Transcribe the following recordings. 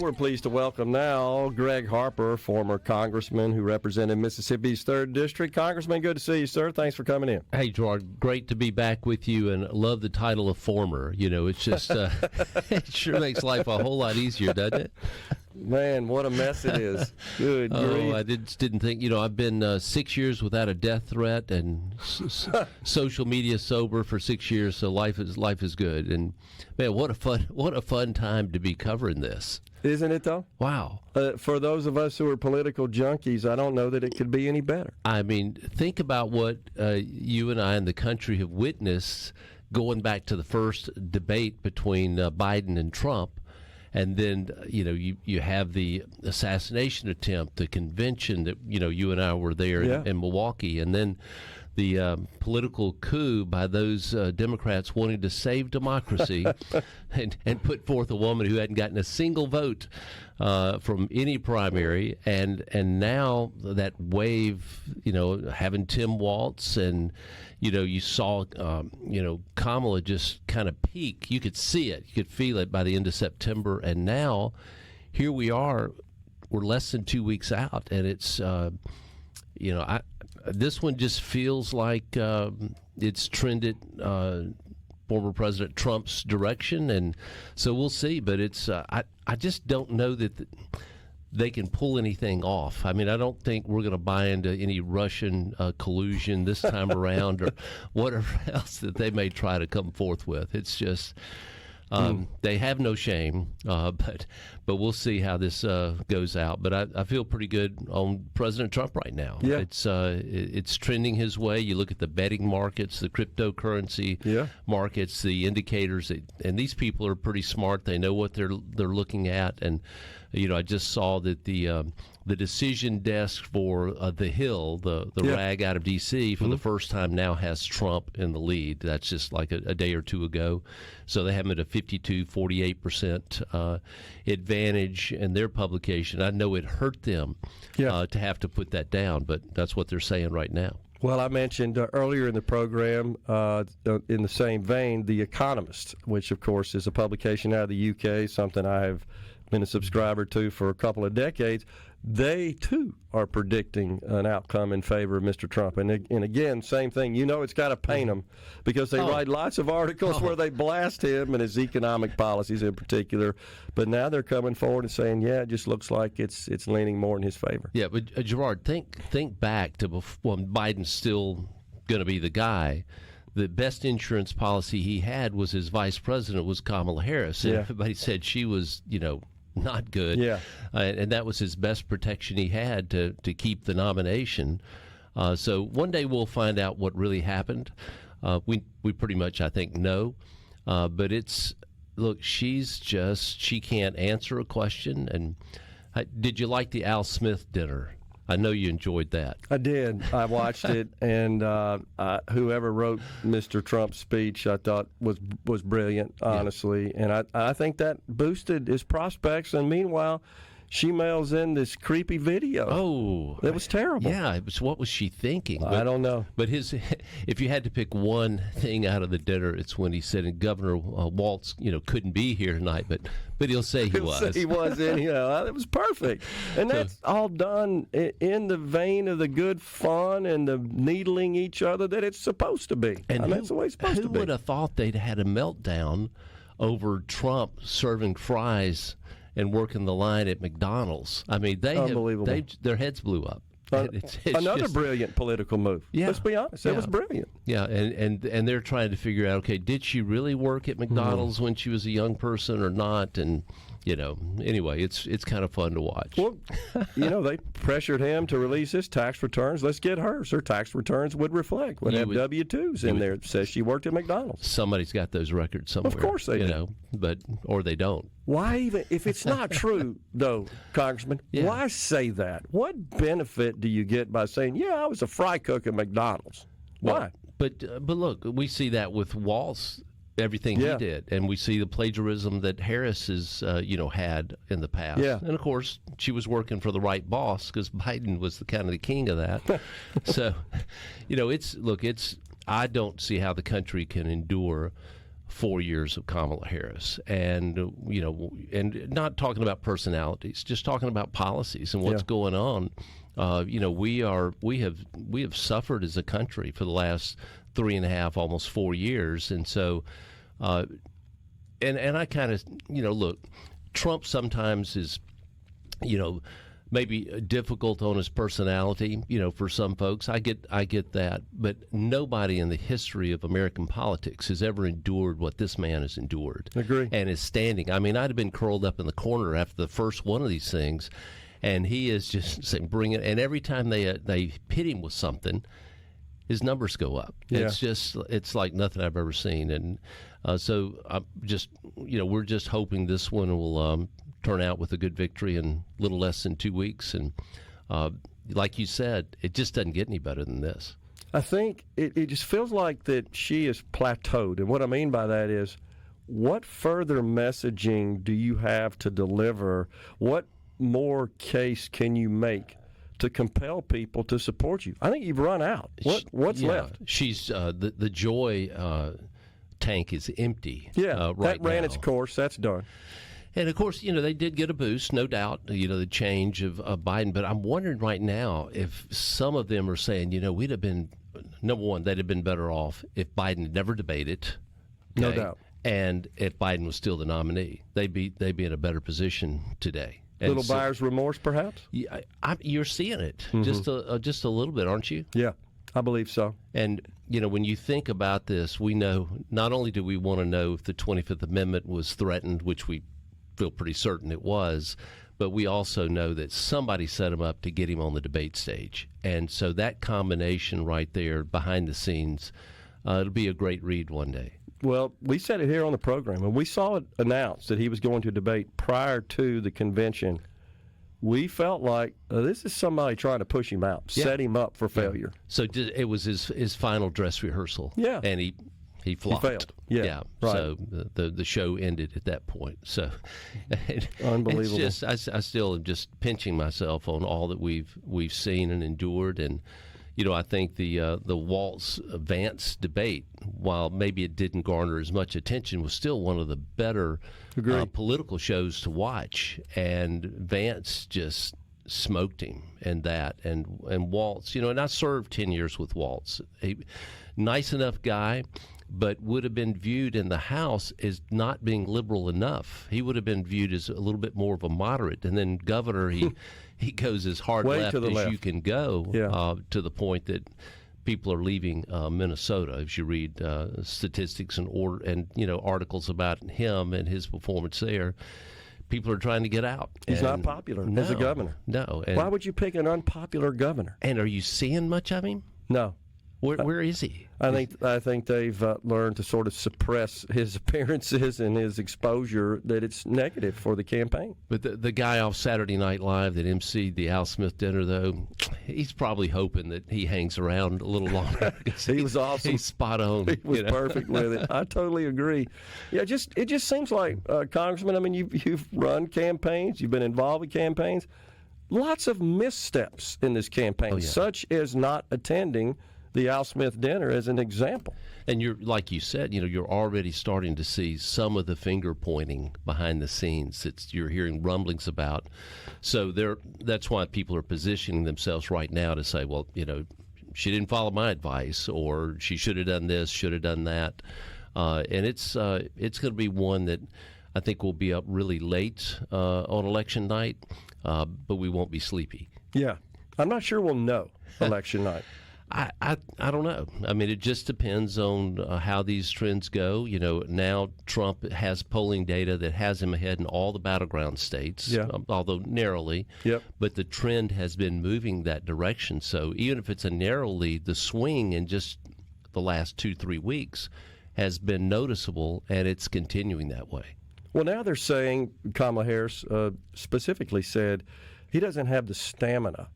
We're pleased to welcome now Gregg Harper, former congressman who represented Mississippi's 3rd District. Congressman, good to see you, sir. Thanks for coming in. Hey, Gerard, great to be back with you, and love the title of former. You know, it's just, it sure makes life a whole lot easier, doesn't it? Man, what a mess it is. Good grief. I didn't think, I've been 6 years without a death threat and social media sober for 6 years, so life is good. And man, what a fun time to be covering this. Isn't it, though? Wow. For those of us who are political junkies, I don't know that it could be any better. I mean, think about what you and I and the country have witnessed going back to the first debate between Biden and Trump. And then, you have the assassination attempt, the convention that, you and I were there in Milwaukee, and then the political coup by those Democrats wanting to save democracy and put forth a woman who hadn't gotten a single vote from any primary. And now that wave, having Tim Walz and, you saw, Kamala just kind of peak. You could see it. You could feel it by the end of September. And now here we are. We're less than 2 weeks out. And it's, this one just feels like it's trended former President Trump's direction. And so we'll see. But it's I just don't know that they can pull anything off. I mean, I don't think we're going to buy into any Russian collusion this time around or whatever else that they may try to come forth with. It's just they have no shame, but we'll see how this goes out. But I feel pretty good on President Trump right now. Yeah. It's trending his way. You look at the betting markets, the cryptocurrency markets, the indicators, and these people are pretty smart. They know what they're looking at. And I just saw that the decision desk for the Hill, the rag out of D.C., for the first time now has Trump in the lead. That's just like a day or two ago. So they have him at a 48% advantage in their publication. I know it hurt them to have to put that down, but that's what they're saying right now. Well, I mentioned earlier in the program, in the same vein, The Economist, which, of course, is a publication out of the UK, something I have been a subscriber to for a couple of decades. They, too, are predicting an outcome in favor of Mr. Trump. And again, same thing. It's got to paint them because they write lots of articles where they blast him and his economic policies in particular. But now they're coming forward and saying, it just looks like it's leaning more in his favor. Yeah, but Gerard, think back to when Biden's still going to be the guy. The best insurance policy he had was his vice president was Kamala Harris. And everybody said she was, not good. Yeah. And that was his best protection he had to keep the nomination. So one day we'll find out what really happened. We pretty much, I think, know. But she can't answer a question. And did you like the Al Smith dinner? I know you enjoyed that. I did. I watched it, and whoever wrote Mr. Trump's speech, I thought was brilliant, honestly. And I think that boosted his prospects. And meanwhile, she mails in this creepy video. Oh, it was terrible. Yeah, it was. What was she thinking? I don't know. But if you had to pick one thing out of the dinner, it's when he said, and Governor Walz, couldn't be here tonight, but he'll say he was. Say he was in. It was perfect, and that's all done in the vein of the good fun and the needling each other that it's supposed to be. And that's the way it's supposed to be. Who would have thought they'd had a meltdown over Trump serving fries and working the line at McDonald's? I mean, unbelievable. Their heads blew up. It's another brilliant political move. Yeah, let's be honest. It was brilliant. Yeah, and they're trying to figure out, okay, did she really work at McDonald's when she was a young person or not? And anyway, it's kind of fun to watch. Well, they pressured him to release his tax returns. Let's get hers. Her tax returns would reflect. Would have W-2s in there that says she worked at McDonald's. Somebody's got those records somewhere. Of course they do. Or they don't. Why even, if it's not true, though, Congressman, why say that? What benefit do you get by saying, I was a fry cook at McDonald's? Why? But look, we see that with Walz, everything he did, and we see the plagiarism that Harris has, had in the past. Yeah. And of course, she was working for the right boss because Biden was the kind of the king of that. So, I don't see how the country can endure 4 years of Kamala Harris, and and not talking about personalities, just talking about policies and what's going on. We have suffered as a country for the last 3.5, almost 4 years, and so, and I kind of look, Trump sometimes is, maybe difficult on his personality, for some folks. I get that, but nobody in the history of American politics has ever endured what this man has endured. Agree. And is standing. I mean, I'd have been curled up in the corner after the first one of these things, and he is just saying, bring it. And every time they hit him with something, his numbers go up. Yeah. It's like nothing I've ever seen. And so I'm just, we're just hoping this one will turn out with a good victory in a little less than 2 weeks. And like you said, it just doesn't get any better than this. I think it just feels like that she is plateaued. And what I mean by that is, what further messaging do you have to deliver? What more case can you make to compel people to support you? I think you've run out. What's left? She's the joy tank is empty. Yeah, right that ran now. its course. That's done. And of course, they did get a boost, no doubt. The change of Biden. But I'm wondering right now if some of them are saying, we'd have been, number one, they'd have been better off if Biden had never debated. No doubt. And if Biden was still the nominee, they'd be in a better position today. And Little buyer's remorse, perhaps? Yeah, you're seeing it just a little bit, aren't you? Yeah, I believe so. And, when you think about this, we know, not only do we want to know if the 25th Amendment was threatened, which we feel pretty certain it was, but we also know that somebody set him up to get him on the debate stage. And so that combination right there behind the scenes, it'll be a great read one day. Well, we said it here on the program, and we saw it announced that he was going to debate prior to the convention. We felt like this is somebody trying to push him out, set him up for failure. So it was his final dress rehearsal. Yeah. And he flopped. He failed. Yeah. Right. So the show ended at that point. So unbelievable. It's just I still am just pinching myself on all that we've seen and endured. And I think the Waltz-Vance debate, while maybe it didn't garner as much attention, was still one of the better political shows to watch. And Vance just smoked him in that. And Waltz, and I served 10 years with Waltz. Nice enough guy, but would have been viewed in the House as not being liberal enough. He would have been viewed as a little bit more of a moderate. And then governor, he goes as hard left as you can go, to the point that people are leaving Minnesota. As you read statistics and articles about him and his performance there, people are trying to get out. He's not popular as a governor. No. Why would you pick an unpopular governor? And are you seeing much of him? No. Where is he? I think they've learned to sort of suppress his appearances and his exposure, that it's negative for the campaign. But the guy off Saturday Night Live that emceed the Al Smith dinner, though, he's probably hoping that he hangs around a little longer. He was awesome. He's spot on. He was perfect with it. I totally agree. Yeah, it just seems like, Congressman, I mean, you've run campaigns, you've been involved in campaigns. Lots of missteps in this campaign, such as not attending the Al Smith dinner as an example. And you're, like you said, you're already starting to see some of the finger pointing behind the scenes that you're hearing rumblings about. So that's why people are positioning themselves right now to say, well, she didn't follow my advice, or she should have done this, should have done that. And it's going to be one that I think will be up really late on election night, but we won't be sleepy. Yeah. I'm not sure we'll know election night. I don't know. I mean, it just depends on how these trends go. Now Trump has polling data that has him ahead in all the battleground states, although narrowly. Yep. But the trend has been moving that direction. So even if it's a narrow lead, the swing in just the last 2-3 weeks has been noticeable, and it's continuing that way. Well, now they're saying, Kamala Harris specifically said, he doesn't have the stamina.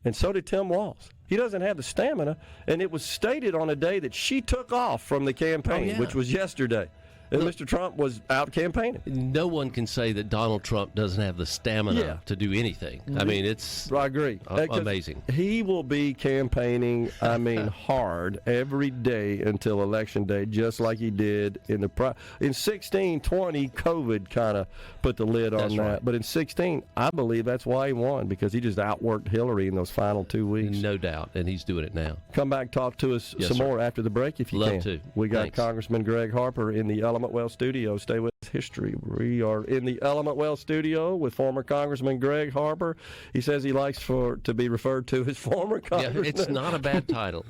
And so did Tim Walz. He doesn't have the stamina, and it was stated on a day that she took off from the campaign, which was yesterday. and Mr. Trump was out campaigning. No one can say that Donald Trump doesn't have the stamina to do anything. I mean, it's I agree. Amazing. He will be campaigning, hard every day until Election Day, just like he did in 16, 20, COVID kind of put the lid on that. Right. But in 16, I believe that's why he won, because he just outworked Hillary in those final 2 weeks. No doubt, and he's doing it now. Come back, talk to us some more after the break if you Love can. to. We got Thanks. Congressman Gregg Harper in the Element Well studio. Stay with History. We are in the Element Well studio with former Congressman Gregg Harper. He says he likes to be referred to as former Congressman. Yeah, it's not a bad title.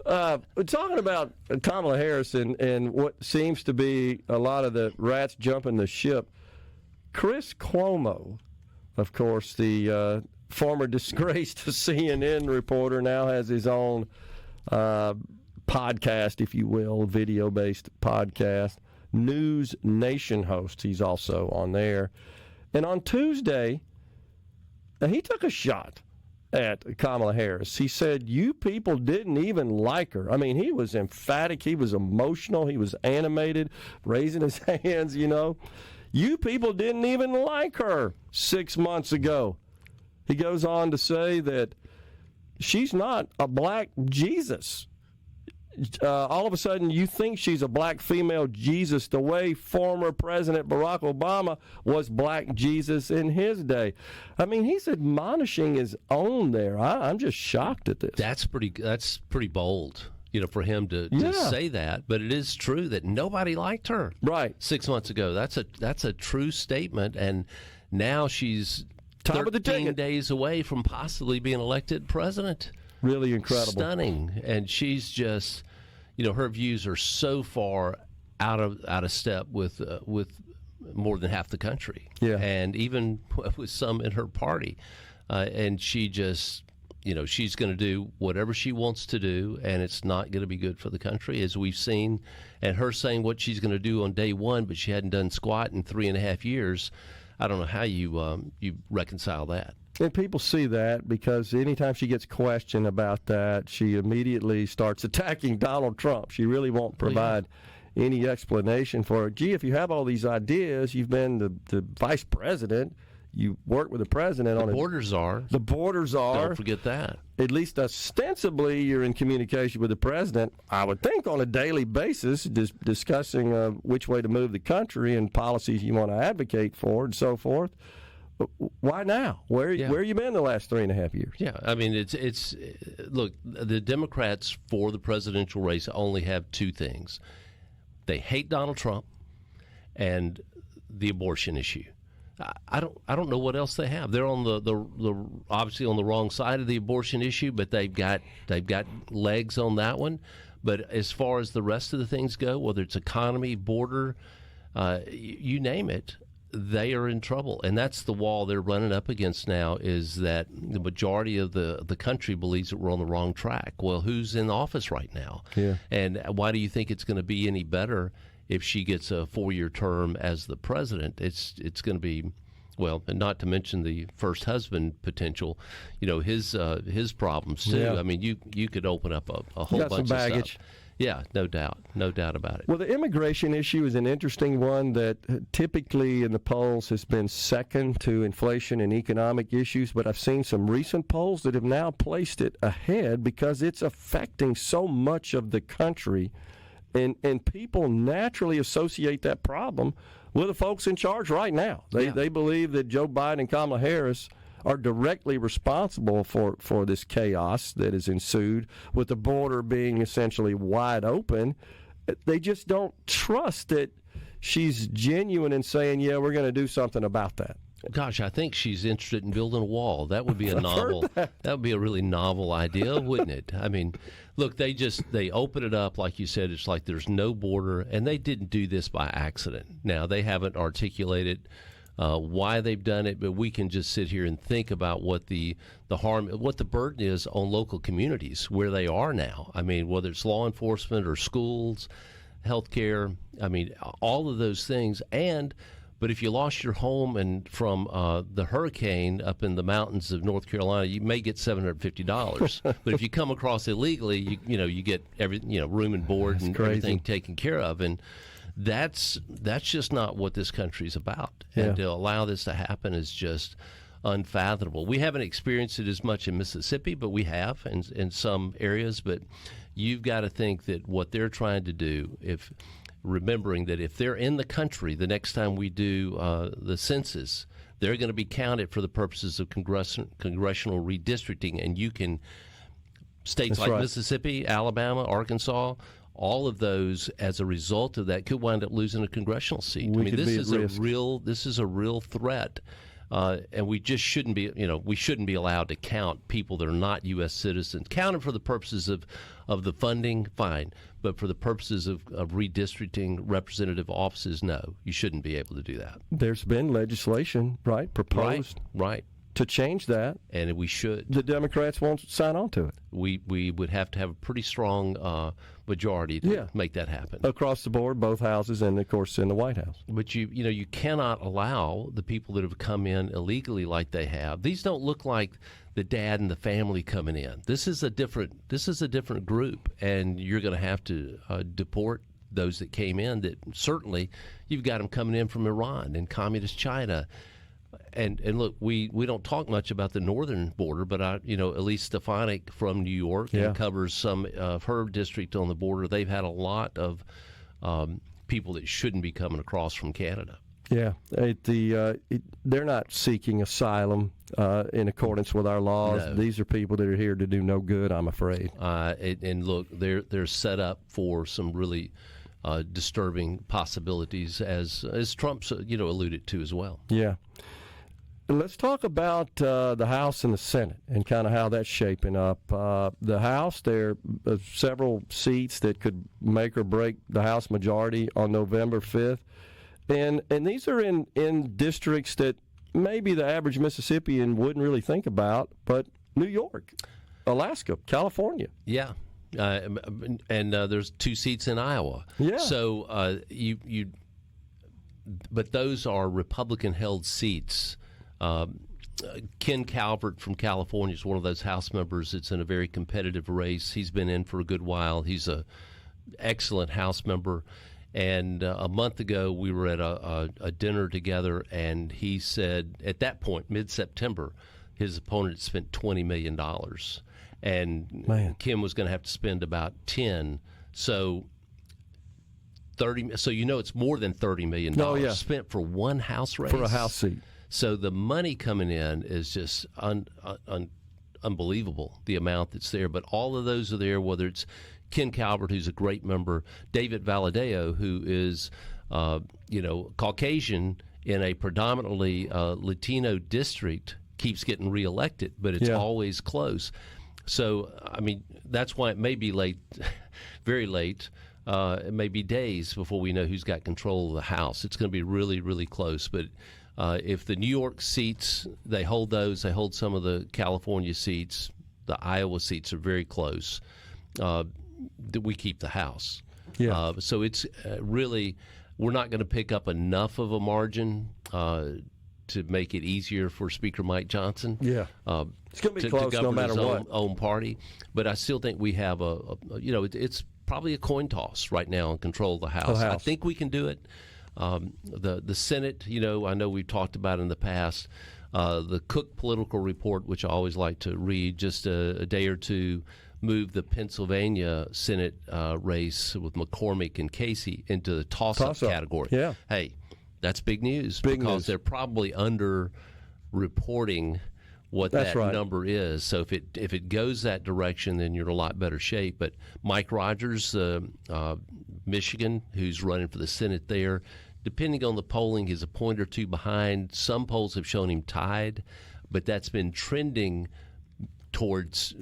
We're talking about Kamala Harris and what seems to be a lot of the rats jumping the ship. Chris Cuomo, of course, the former disgraced CNN reporter, now has his own podcast, if you will, video-based podcast. News Nation host. He's also on there. And on Tuesday, he took a shot at Kamala Harris. He said, you people didn't even like her. I mean, he was emphatic. He was emotional. He was animated, raising his hands, You people didn't even like her 6 months ago. He goes on to say that she's not a black Jesus. All of a sudden, you think she's a black female Jesus the way former President Barack Obama was black Jesus in his day. I mean, he's admonishing his own there. I'm just shocked at this. That's pretty bold, for him to say that. But it is true that nobody liked her 6 months ago. That's a true statement, and now she's 13 days away from possibly being elected president. Really incredible. Stunning. And she's just, her views are so far out of step with more than half the country. Yeah. And even with some in her party. And she just, she's going to do whatever she wants to do, and it's not going to be good for the country, as we've seen. And her saying what she's going to do on day one, but she hadn't done squat in 3.5 years. I don't know how you reconcile that. And people see that because anytime she gets questioned about that, she immediately starts attacking Donald Trump. She really won't provide any explanation for it. Gee, if you have all these ideas, you've been the vice president, you work with the president on it. The borders are. Don't forget that. At least ostensibly, you're in communication with the president, I would think, on a daily basis, discussing which way to move the country and policies you want to advocate for and so forth. Why now? Where you been the last 3.5 years? Yeah, I mean, it's look, the Democrats for the presidential race only have two things. They hate Donald Trump and the abortion issue. I don't know what else they have. They're on the obviously on the wrong side of the abortion issue, but they've got legs on that one. But as far as the rest of the things go, whether it's economy, border, you name it, they are in trouble. And that's the wall they're running up against now, is that the majority of the country believes that we're on the wrong track. Well, who's in office right now? Yeah. And why do you think it's going to be any better if she gets a 4-year term as the president? It's going to be, well, and not to mention the first husband potential, his problems too. Yeah. I mean, you could open up a whole bunch some baggage. of stuff. Yeah, no doubt about it. Well, the immigration issue is an interesting one that typically in the polls has been second to inflation and economic issues, but I've seen some recent polls that have now placed it ahead because it's affecting so much of the country, and people naturally associate that problem with the folks in charge right now. They believe that Joe Biden and Kamala Harris are directly responsible for this chaos that has ensued, with the border being essentially wide open. They just don't trust that she's genuine in saying, yeah, we're going to do something about that. Gosh, I think she's interested in building a wall. That would be a novel. That would be a really novel idea, wouldn't it? I mean, look, they open it up, like you said. It's like there's no border, and they didn't do this by accident. Now, they haven't articulated why they've done it, but we can just sit here and think about what the harm, what the burden is on local communities where they are now. I mean, whether it's law enforcement or schools, healthcare, I mean, all of those things. But if you lost your home and from the hurricane up in the mountains of North Carolina, you may get $750. But if you come across illegally, you get room and board and everything taken care of. And that's just not what this country's about. And to allow this to happen is just unfathomable. We haven't experienced it as much in Mississippi, but we have in some areas. But you've got to think that what they're trying to do, remembering that if they're in the country the next time we do the census, they're going to be counted for the purposes of congressional redistricting. And you can, states like Mississippi, Alabama, Arkansas, all of those, as a result of that, could wind up losing a congressional seat. This is a real threat. And we just shouldn't be, we shouldn't be allowed to count people that are not U.S. citizens. Count them for the purposes of the funding, fine. But for the purposes of redistricting representative offices, no, you shouldn't be able to do that. There's been legislation, proposed. Right. To change that. And we should. The Democrats won't sign on to it. We would have to have a pretty strong majority to make that happen. Across the board, both houses, and, of course, in the White House. But you cannot allow the people that have come in illegally like they have. These don't look like the dad and the family coming in. This is a different group, and you're going to have to deport those that came in. That certainly you've got them coming in from Iran and communist China. And look, we don't talk much about the northern border, but Elise Stefanik from New York and covers some of her district on the border. They've had a lot of people that shouldn't be coming across from Canada. Yeah, they're not seeking asylum in accordance with our laws. No. These are people that are here to do no good, I'm afraid. And look, they're set up for some really disturbing possibilities, as Trump's alluded to as well. Yeah. Let's talk about the House and the Senate and kind of how that's shaping up. The House, there are several seats that could make or break the House majority on November 5th. And these are in districts that maybe the average Mississippian wouldn't really think about, but New York, Alaska, California. Yeah. And there's 2 seats in Iowa. Yeah. So but those are Republican-held seats. Ken Calvert from California is one of those House members that's in a very competitive race. He's been in for a good while. He's an excellent House member. And a month ago, we were at a dinner together, and he said at that point, mid-September, his opponent spent $20 million. And Kim was going to have to spend about 10. So 30. So it's more than $30 million spent for one House race. For a House seat. So the money coming in is just unbelievable, the amount that's there. But all of those are there, whether it's Ken Calvert, who's a great member, David Valadao, who is, Caucasian in a predominantly Latino district, keeps getting reelected, but it's always close. So, that's why it may be late, very late. It may be days before we know who's got control of the House. It's going to be really, really close. But if the New York seats, they hold those, they hold some of the California seats, the Iowa seats are very close, we keep the House. Yeah. So it's really, we're not going to pick up enough of a margin to make it easier for Speaker Mike Johnson. Yeah. It's going to be close no matter what. Own party. But I still think we have it's probably a coin toss right now on control of the House. I think we can do it. The Senate, I know we've talked about in the past, the Cook Political Report, which I always like to read, just a day or two, moved the Pennsylvania Senate race with McCormick and Casey into the toss-up category. Yeah. Hey, that's big news because they're probably under-reporting what that number is. So if it goes that direction, then you're in a lot better shape. But Mike Rogers, Michigan, who's running for the Senate there, depending on the polling, he's a point or two behind. Some polls have shown him tied, but that's been trending towards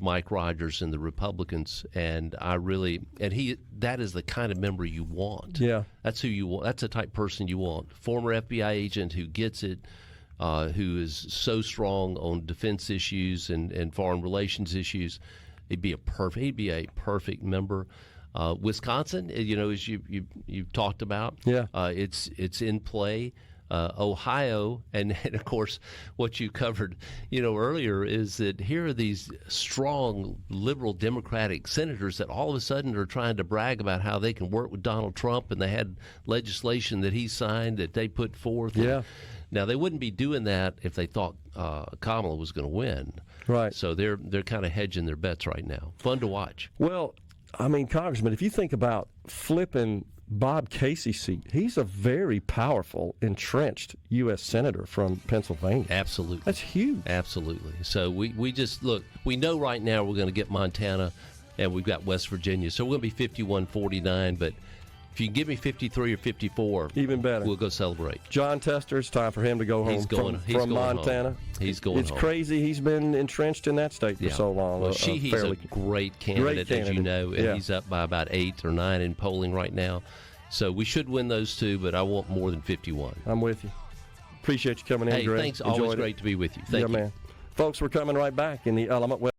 Mike Rogers and the Republicans. And that is the kind of member you want. Yeah. That's who you want. That's the type of person you want. Former FBI agent who gets it, who is so strong on defense issues and foreign relations issues. He'd be a perfect member. Wisconsin, as you talked about, it's in play. Ohio, and of course, what you covered, earlier is that here are these strong liberal Democratic senators that all of a sudden are trying to brag about how they can work with Donald Trump, and they had legislation that he signed that they put forth. Yeah. Now, they wouldn't be doing that if they thought Kamala was going to win. Right. So they're kind of hedging their bets right now. Fun to watch. Well, I mean, Congressman, if you think about flipping Bob Casey's seat, he's a very powerful, entrenched U.S. Senator from Pennsylvania. Absolutely. That's huge. Absolutely. So we just, look, we know right now we're going to get Montana, and we've got West Virginia. So we're going to be 51-49, but if you can give me 53 or 54, even better. We'll go celebrate. John Tester, it's time for him to go home from Montana. Home. He's going It's home. crazy. He's been entrenched in that state for so long. Well, he's a great candidate, as you know, and he's up by about 8 or 9 in polling right now. So we should win those two, but I want more than 51. I'm with you. Appreciate you coming in, Greg. Thanks. Always great to be with you. Thank you. Man. Folks, we're coming right back in the Element